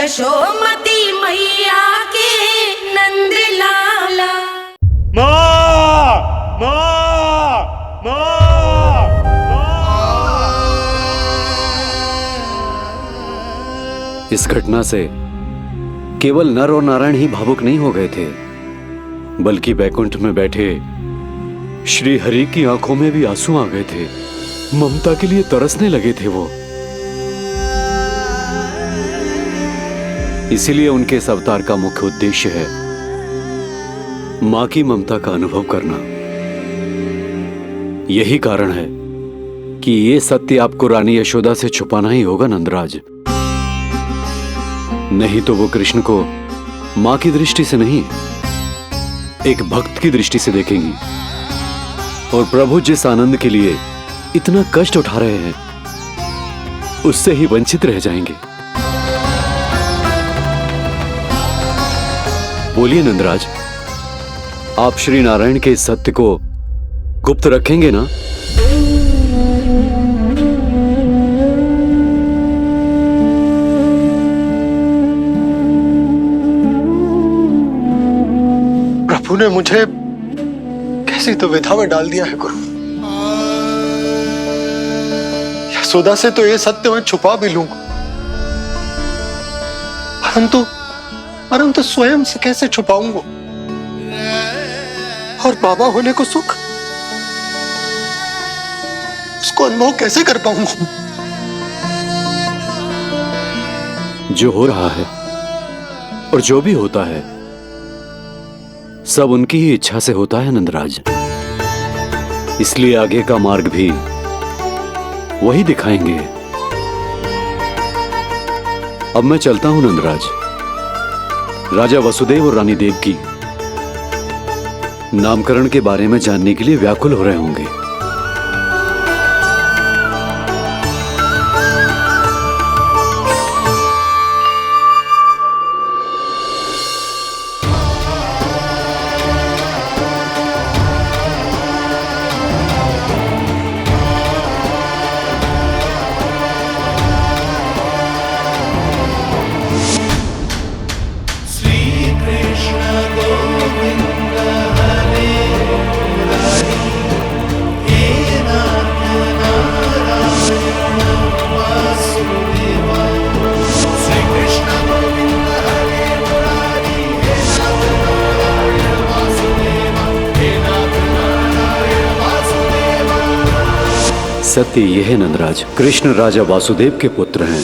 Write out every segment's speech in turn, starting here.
यशोमती मैया के नंद लाला। माँ, माँ, माँ, इस घटना से केवल नर और नारायण ही भावुक नहीं हो गए थे, बल्कि बैकुंठ में बैठे श्री हरि की आंखों में भी आंसू आ गए थे। ममता के लिए तरसने लगे थे वो। इसीलिए उनके इस अवतार का मुख्य उद्देश्य है मां की ममता का अनुभव करना। यही कारण है कि ये सत्य आपको रानी यशोदा से छुपाना ही होगा नंदराज। नहीं तो वो कृष्ण को मां की दृष्टि से नहीं, एक भक्त की दृष्टि से देखेंगी, और प्रभु जिस आनंद के लिए इतना कष्ट उठा रहे हैं उससे ही वंचित रह जाएंगे। बोलिए नंदराज, आप श्री नारायण के इस सत्य को गुप्त रखेंगे ना? प्रभु ने मुझे कैसी दुविधा में डाल दिया है गुरु। यशोदा से तो ये सत्य मैं छुपा भी लूंगा, परंतु स्वयं से कैसे छुपाऊंगा? और बाबा होने को सुख, उसको अनुभव कैसे कर पाऊंगा? जो हो रहा है और जो भी होता है सब उनकी ही इच्छा से होता है नंदराज। इसलिए आगे का मार्ग भी वही दिखाएंगे। अब मैं चलता हूं नंदराज। राजा वसुदेव और रानी देवकी नामकरण के बारे में जानने के लिए व्याकुल हो रहे होंगे। सत्य यह है नंदराज, कृष्ण राजा वासुदेव के पुत्र हैं।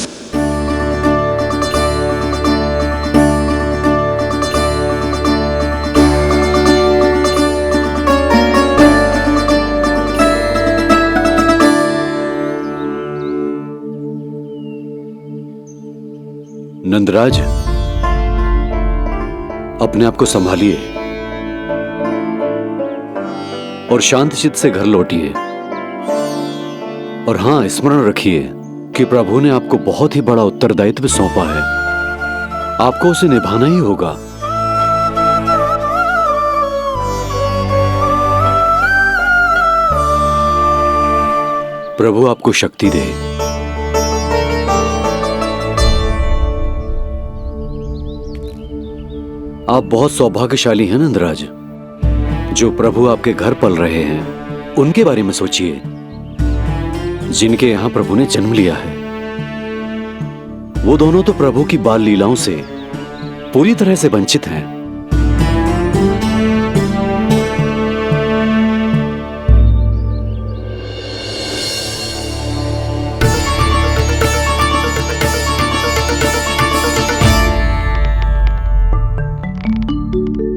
नंदराज, अपने आप को संभालिए और शांत चित्त से घर लौटिए। और हां, स्मरण रखिए कि प्रभु ने आपको बहुत ही बड़ा उत्तरदायित्व सौंपा है, आपको उसे निभाना ही होगा। प्रभु आपको शक्ति दे। आप बहुत सौभाग्यशाली हैं नंदराज। जो प्रभु आपके घर पल रहे हैं उनके बारे में सोचिए, जिनके यहां प्रभु ने जन्म लिया है। वो दोनों तो प्रभु की बाल लीलाओं से पूरी तरह से वंचित हैं।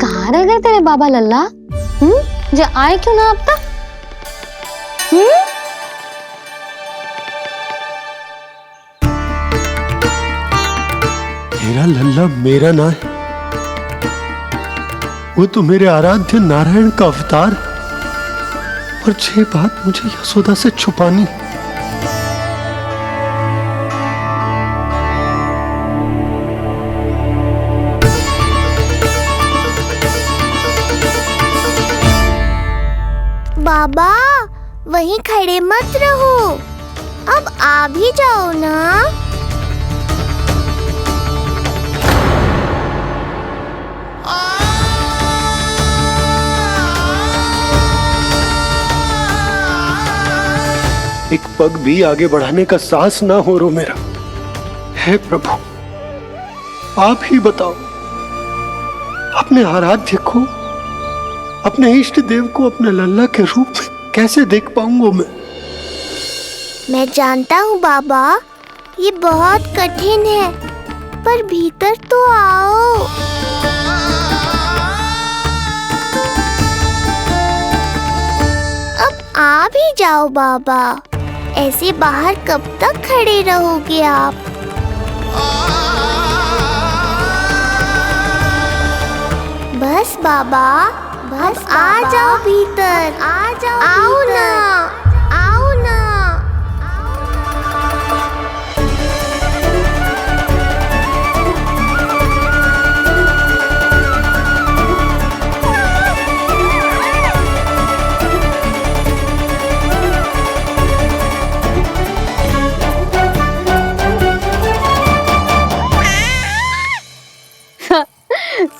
कहाँ रह गए तेरे बाबा लल्ला? जो आए क्यों ना अब तक? मेरा लल्ला मेरा ना है, वो तो मेरे आराध्य नारायण का अवतार, और ये बात मुझे यशोदा से छुपानी। बाबा वहीं खड़े मत रहो, अब आ भी जाओ ना। पग भी आगे बढ़ाने का साहस ना हो रो मेरा। हे प्रभु, आप ही बताओ, अपने आराध्य को, अपने इष्ट देव को अपने लल्ला के रूप में कैसे देख पाऊंगा मैं जानता हूँ बाबा, ये बहुत कठिन है, पर भीतर तो आओ। अब आ भी जाओ बाबा, ऐसे बाहर कब तक खड़े रहोगे आप? बस बाबा, बस आ जाओ भीतर, आ जाओ, आओ ना, आओ ना।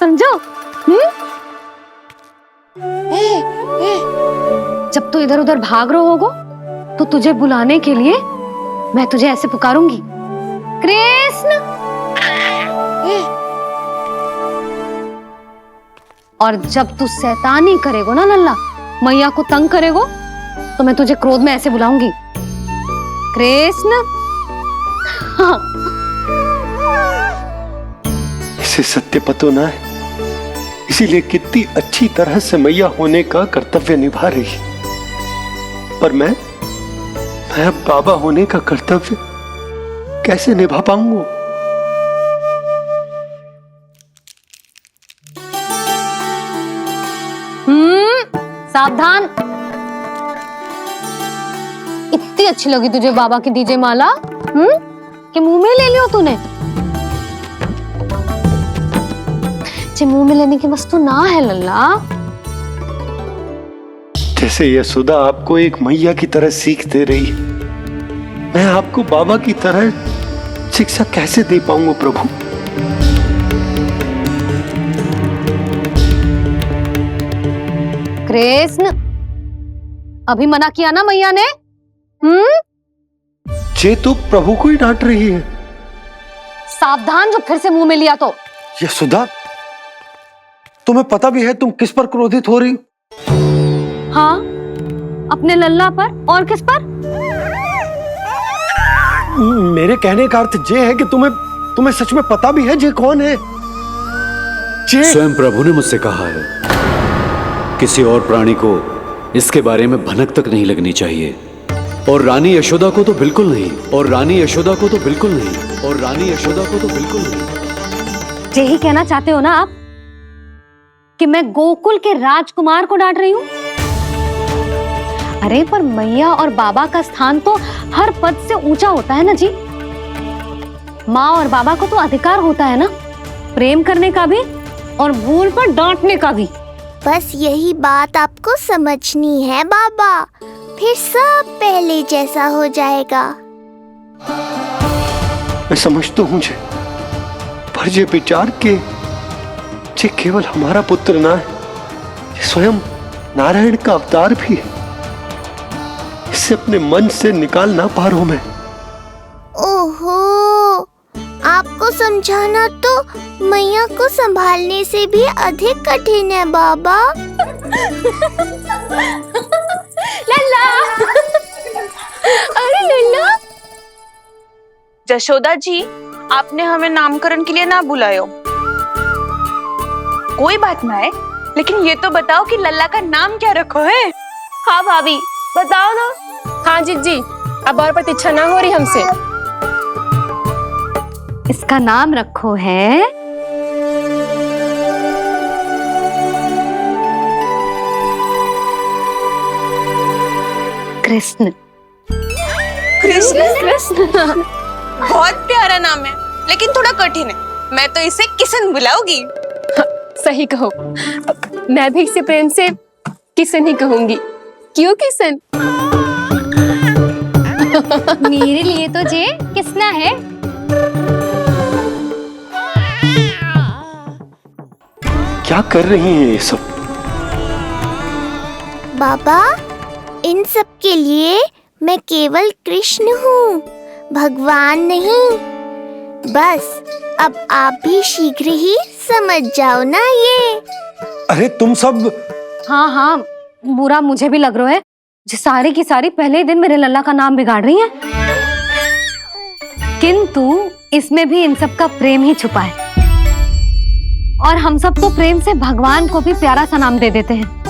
समझो? जब तू इधर उधर भाग रहा होगो तो तुझे बुलाने के लिए मैं तुझे ऐसे पुकारूंगी, कृष्ण। और जब तू शैतानी करेगो ना लल्ला, मैया को तंग करेगो, तो मैं तुझे क्रोध में ऐसे बुलाऊंगी, कृष्ण। हाँ। इसे सत्य पतो ना है, इसीलिए कितनी अच्छी तरह से मैया होने का कर्तव्य निभा रही, पर मैं अब बाबा होने का कर्तव्य कैसे निभा पाऊंगा? सावधान। इतनी अच्छी लगी तुझे बाबा की दीजे माला, कि मुंह में ले लियो तूने? मुंह में लेने की वस्तु ना है लल्ला। जैसे यशोदा आपको एक मैया की तरह सीख दे रही, मैं आपको बाबा की तरह शिक्षा कैसे दे पाऊंगा प्रभु? कृष्ण, अभी मना किया ना मैया ने? जे तो प्रभु को ही डांट रही है। सावधान, जो फिर से मुंह में लिया तो। यशोदा, तुम्हें पता भी है तुम किस पर क्रोधित हो रही? हाँ, अपने लल्ला पर। और किस पर? मेरे कहने का अर्थ ये है कि तुम्हें सच में पता भी है जे कौन है? स्वयं प्रभु ने मुझसे कहा है, किसी और प्राणी को इसके बारे में भनक तक नहीं लगनी चाहिए, और रानी यशोदा को तो बिल्कुल नहीं, और रानी यशोदा को तो बिल्कुल नहीं, और रानी यशोदा को तो बिल्कुल नहीं। यही कहना चाहते हो ना आप कि मैं गोकुल के राजकुमार को डांट रही हूँ? अरे पर मैया और बाबा का स्थान तो हर पद से ऊंचा होता है ना जी। माँ और बाबा को तो अधिकार होता है ना प्रेम करने का भी, और भूल पर डांटने का भी। बस यही बात आपको समझनी है बाबा, फिर सब पहले जैसा हो जाएगा। मैं समझ तो हूँ, पर ये विचार के ये केवल हमारा पुत्र ना है, ये स्वयं नारायण का अवतार भी है। इसे अपने मन से निकाल ना पा रहा हूं मैं। ओहो, आपको समझाना तो मैया को संभालने से भी अधिक कठिन है बाबा। लल्ला, अरे लल्ला। जशोदा जी, आपने हमें नामकरण के लिए ना बुलायो। कोई बात ना है, लेकिन ये तो बताओ कि लल्ला का नाम क्या रखो है? हाँ भाभी, बताओ ना। हाँ जी, अब और प्रतीक्षा ना हो रही हमसे। इसका नाम रखो है कृष्ण। कृष्ण? बहुत प्यारा नाम है, लेकिन थोड़ा कठिन है। मैं तो इसे किशन बुलाऊंगी। सही कहो, मैं भी इसे प्रेम से किशन ही कहूंगी। क्यों किशन? मेरे लिए तो जे किसना है। क्या कर रही हैं ये सब? बाबा, इन सब के लिए मैं केवल कृष्ण हूँ, भगवान नहीं। बस अब आप भी शीघ्र ही समझ जाओ ना ये। अरे तुम सब हाँ हाँ, बुरा मुझे भी लग रहा है, जो सारी की सारी पहले ही दिन मेरे लल्ला का नाम बिगाड़ रही है। किंतु इसमें भी इन सब का प्रेम ही छुपा है, और हम सब तो प्रेम से भगवान को भी प्यारा सा नाम दे देते हैं,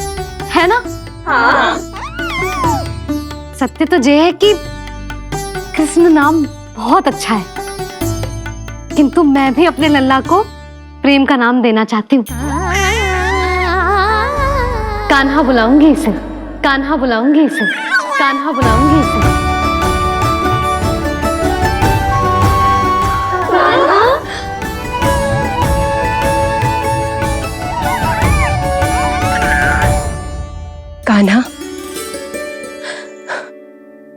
है ना? हाँ। सत्य तो ये है कि कृष्ण नाम बहुत अच्छा है, किंतु मैं भी अपने लल्ला को प्रेम का नाम देना चाहती हूँ। कान्हा बुलाऊंगी इसे, कान्हा बुलाऊंगी इसे, कान्हा बुलाऊंगी इसे। कान्हा,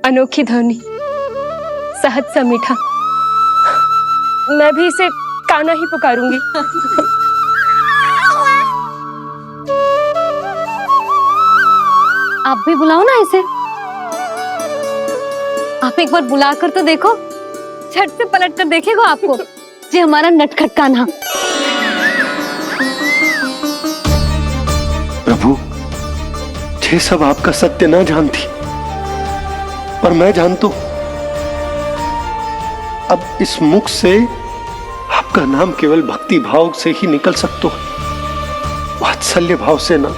अनोखी ध्वनि, सहज सा मीठा, मैं भी इसे कान्हा ही पुकारूंगी। आप भी बुलाओ ना इसे। आप एक बार बुलाकर तो देखो, झट से पलट कर देखेगा आपको जी हमारा नटखट कान्हा। प्रभु, ये सब आपका सत्य ना जानती, पर मैं जानता हूं। अब इस मुख से आपका नाम केवल भक्ति भाव से ही निकल सकता है, वात्सल्य भाव से ना।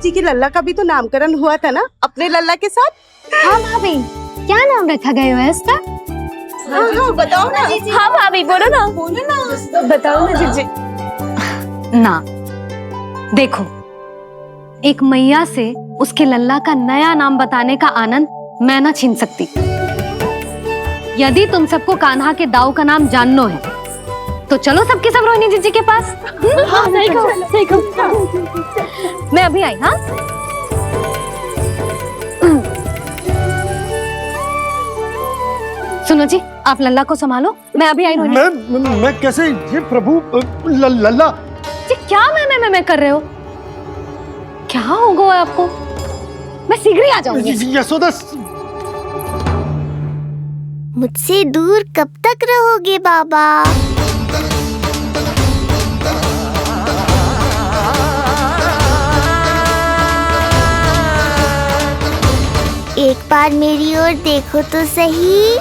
जी के लल्ला का भी तो नामकरण हुआ था ना अपने लल्ला के साथ। हाँ भाभी, क्या नाम रखा गया है इसका? हाँ, बताओ ना। हाँ भाभी, बोलो ना। बताओ ना जीजी। ना, देखो, एक मैया से उसके लल्ला का नया नाम बताने का आनंद मैं ना छीन सकती। यदि तुम सबको कान्हा के दाऊ का नाम जानना है तो चलो सबके सब रोहिणी जीजी के पास। हाँ, सही कहो, सही कहो। मैं अभी आई। हाँ, सुनो जी, आप लल्ला को संभालो, मैं अभी आई। रोहिणी, मैं कैसे? ये प्रभु, लल्ला जी क्या मैं कर रहे हो? क्या हो गया आपको? मैं शीघ्र ही आ जाऊंगी। यशोदा, मुझसे दूर कब तक रहोगे बाबा? एक बार मेरी ओर देखो तो सही।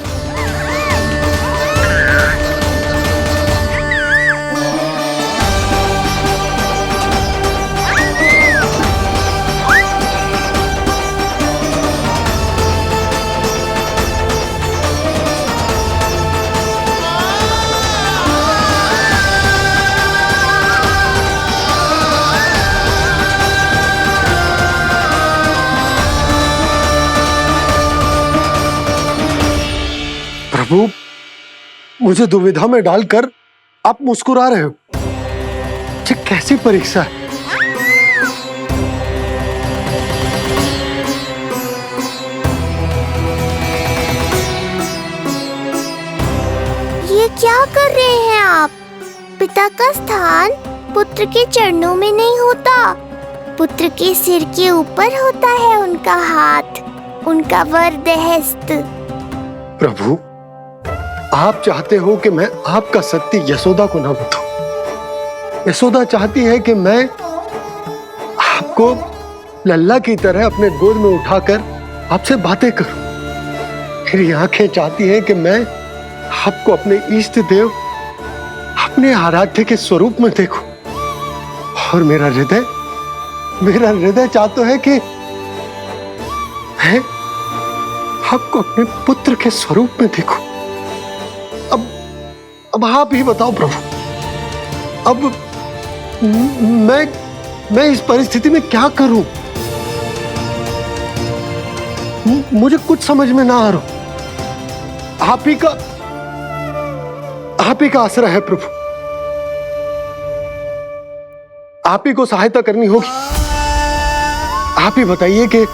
प्रभु, मुझे दुविधा में डालकर आप मुस्कुरा रहे हो। ये कैसी परीक्षा है? ये क्या कर रहे हैं आप? पिता का स्थान पुत्र के चरणों में नहीं होता, पुत्र के सिर के ऊपर होता है उनका हाथ, उनका वरदहस्त। प्रभु, आप चाहते हो कि मैं आपका सत्य यशोदा को ना बताऊं। यशोदा चाहती है कि मैं आपको लल्ला की तरह अपने गोद में उठाकर आपसे बातें करूं। मेरी आंखें चाहती हैं कि मैं आपको अपने इष्ट देव, अपने आराध्य के स्वरूप में देखूं। और मेरा हृदय चाहता है कि मैं आपको अपने पुत्र के स्वरूप में देखूं। अब आप ही बताओ प्रभु, अब मैं इस परिस्थिति में क्या करूं? मुझे कुछ समझ में ना आ रहा। आप ही का आसरा है प्रभु, आप ही को सहायता करनी होगी। आप ही बताइए कि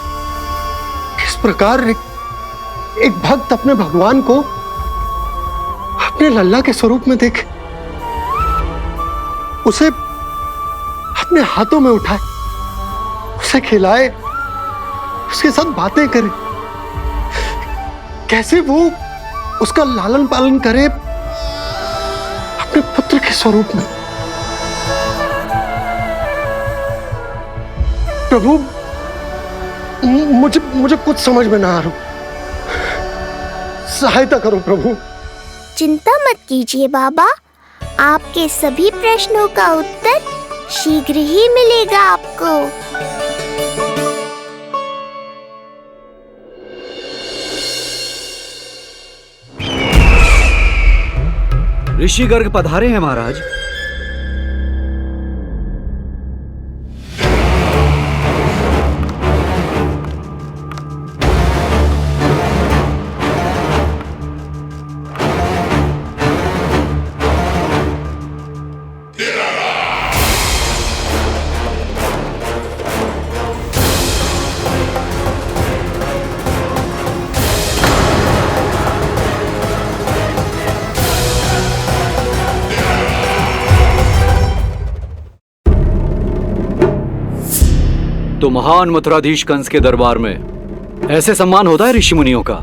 किस प्रकार एक भक्त अपने भगवान को अपने लल्ला के स्वरूप में देखे, उसे अपने हाथों में उठाए, उसे खिलाए, उसके साथ बातें करे, कैसे वो उसका लालन पालन करे अपने पुत्र के स्वरूप में। प्रभु, मुझे कुछ समझ में ना आ रहा, सहायता करो प्रभु। चिंता मत कीजिए बाबा, आपके सभी प्रश्नों का उत्तर शीघ्र ही मिलेगा आपको। ऋषि गर्ग पधारे हैं महाराज। तो महान मथुराधीश कंस के दरबार में ऐसे सम्मान होता है ऋषि मुनियों का?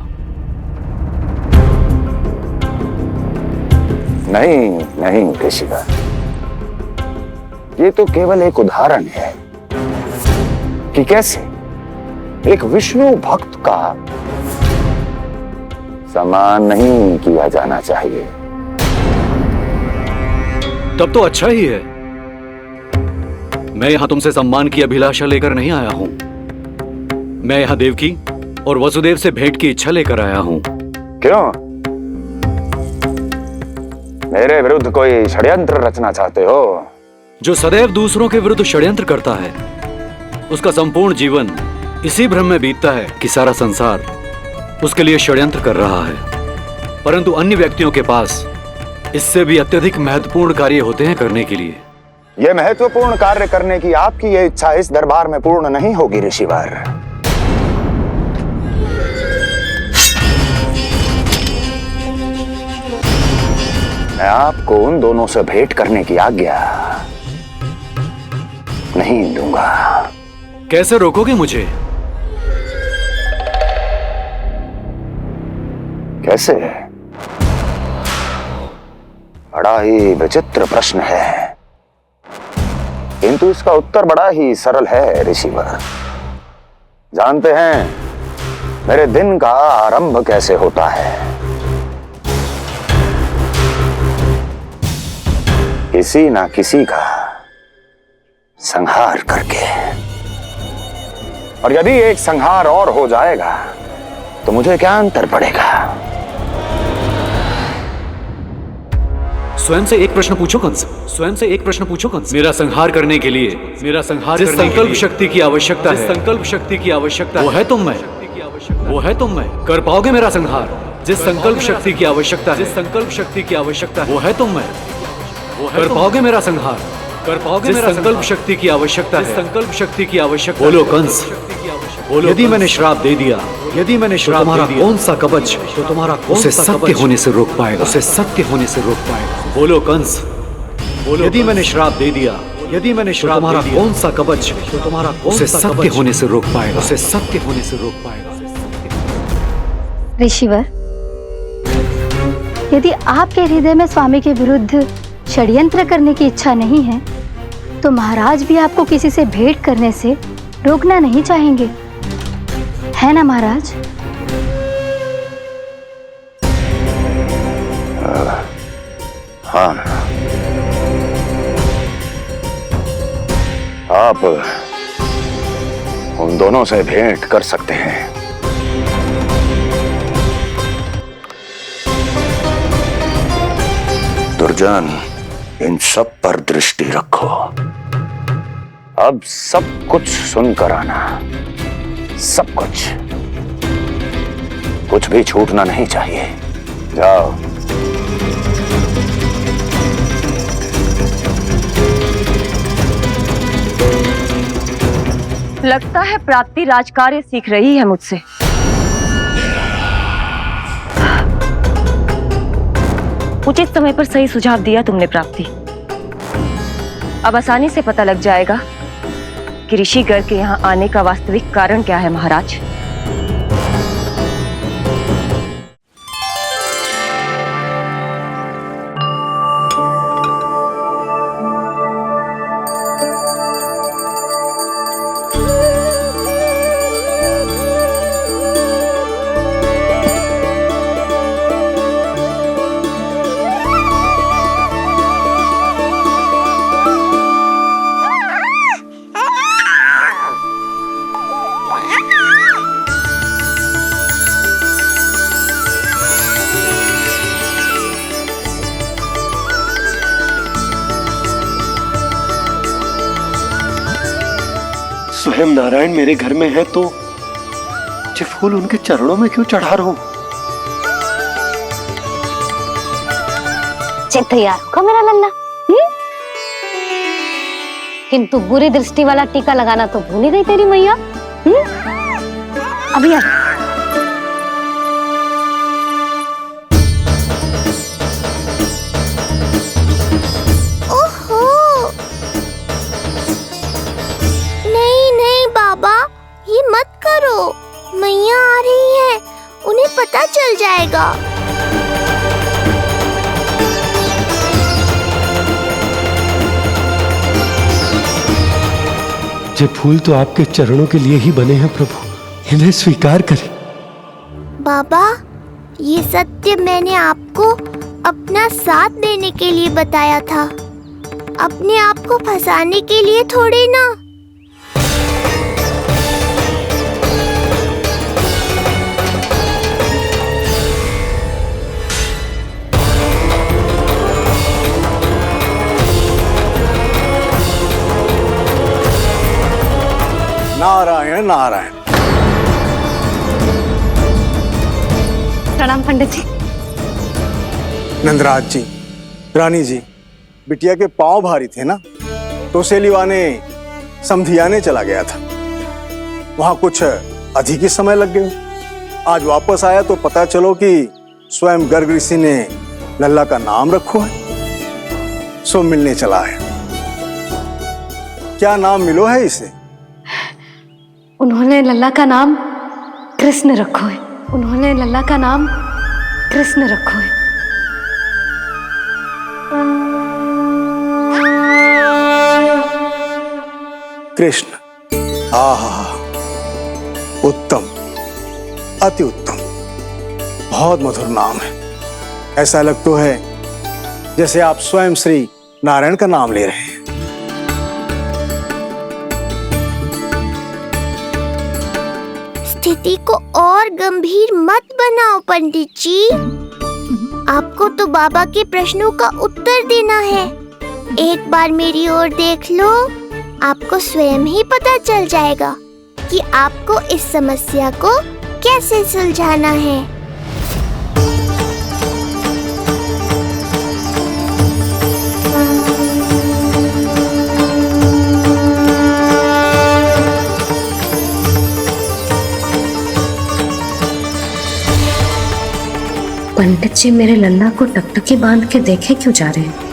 नहीं नहीं ऋषिवर, ये तो केवल एक उदाहरण है कि कैसे एक विष्णु भक्त का सम्मान नहीं किया जाना चाहिए। तब तो अच्छा ही है। मैं यहां तुमसे सम्मान की अभिलाषा लेकर नहीं आया हूं। मैं यहां देवकी और वसुदेव से भेंट की इच्छा लेकर आया हूं। क्यों? मेरे विरुद्ध कोई षड्यंत्र रचना चाहते हो? जो सदैव दूसरों के विरुद्ध षड्यंत्र करता है, उसका संपूर्ण जीवन इसी भ्रम में बीतता है कि सारा संसार उसके लिए षड्यंत्र कर रहा है। परंतु अन्य व्यक्तियों के पास इससे भी अत्यधिक महत्वपूर्ण कार्य होते हैं करने के लिए। यह महत्वपूर्ण कार्य करने की आपकी यह इच्छा इस दरबार में पूर्ण नहीं होगी ऋषिवर। मैं आपको उन दोनों से भेंट करने की आज्ञा नहीं दूंगा। कैसे रोकोगे मुझे? कैसे? बड़ा ही विचित्र प्रश्न है, किंतु इसका उत्तर बड़ा ही सरल है ऋषिवर। जानते हैं मेरे दिन का आरंभ कैसे होता है? किसी ना किसी का संहार करके। और यदि एक संहार और हो जाएगा तो मुझे क्या अंतर पड़ेगा? स्वयं से एक प्रश्न पूछो कंस। स्वयं से एक प्रश्न पूछो कंस। मेरा संहार करने के लिए, मेरा संहार जिस संकल्प शक्ति की आवश्यकता है, संकल्प शक्ति की आवश्यकता वो है तुम में, वो है तुम में। कर पाओगे मेरा संहार? जिस संकल्प शक्ति की आवश्यकता है, जिस संकल्प शक्ति की आवश्यकता वो है तुम में, वो है। कर पाओगे मेरा संहार? कर पाओगे मेरा संकल्प शक्ति की आवश्यकता है, संकल्प शक्ति की आवश्यकता। बोलो कंस, बोलो। यदि मैंने श्राप दे दिया, यदि मैंने श्राप दे दिया, कौन सा कवच तो तुम्हारा उसे सत्य होने से रोक पाएगा? उसे सत्य होने से रोक पाएगा? बोलो कंस, बोलो। यदि मैंने श्राप दे दिया, यदि मैंने श्राप दे दिया, कौन सा कवच तो तुम्हारा उसे सत्य होने से रोक पाएगा? उसे सत्य होने से रोक पाएगा? ऋषिवर, यदि आपके हृदय में स्वामी के विरुद्ध षड्यंत्र करने की इच्छा नहीं है, तो महाराज भी आपको किसी से भेंट करने से रोकना नहीं चाहेंगे, है ना महाराज? हाँ, आप उन दोनों से भेंट कर सकते हैं। दुर्जन, इन सब पर दृष्टि रखो। अब सब कुछ सुनकर आना, सब कुछ, कुछ भी छूटना नहीं चाहिए। जाओ। लगता है प्राप्ति राजकार्य सीख रही है मुझसे। उचित समय पर सही सुझाव दिया तुमने प्राप्ति। अब आसानी से पता लग जाएगा कि ऋषिगर के यहाँ आने का वास्तविक कारण क्या है महाराज? स्वयं नारायण मेरे घर में है तो ये फूल उनके चरणों में क्यों चढ़ा रहा हूं? चल तैयार होगा मेरा लल्ला। किंतु बुरी दृष्टि वाला टीका लगाना तो भूल ही गई तेरी मैया। अभी आ। ओहो, नहीं नहीं बाबा, ये मत करो। मैया आ रही है, उन्हें पता चल जाएगा। ये फूल तो आपके चरणों के लिए ही बने हैं प्रभु, इन्हें स्वीकार करें। बाबा, ये सत्य मैंने आपको अपना साथ देने के लिए बताया था, अपने आप को फंसाने के लिए थोड़ी ना। नारायण नारायण। प्रणाम पंडित जी। नंदराज जी, रानी जी, बिटिया के पांव भारी थे ना, तो सेलिवाने समधियाने चला गया था। वहां कुछ अधिक ही समय लग गया। आज वापस आया तो पता चलो कि स्वयं गर्ग ऋषि ने लल्ला का नाम रखो है, सो मिलने चला है। क्या नाम मिलो है इसे? उन्होंने लल्ला का नाम कृष्ण रखो है। उन्होंने लल्ला का नाम कृष्ण रखो है। कृष्ण। आहा, उत्तम, अति उत्तम, बहुत मधुर नाम है। ऐसा लग तो है जैसे आप स्वयं श्री नारायण का नाम ले रहे हैं। स्थिति को और गंभीर मत बनाओ पंडित जी। आपको तो बाबा के प्रश्नों का उत्तर देना है। एक बार मेरी ओर देख लो, आपको स्वयं ही पता चल जाएगा कि आपको इस समस्या को कैसे सुलझाना है। पंडित जी मेरे लल्ला को टकटकी बांध के देखे क्यों जा रहे हैं?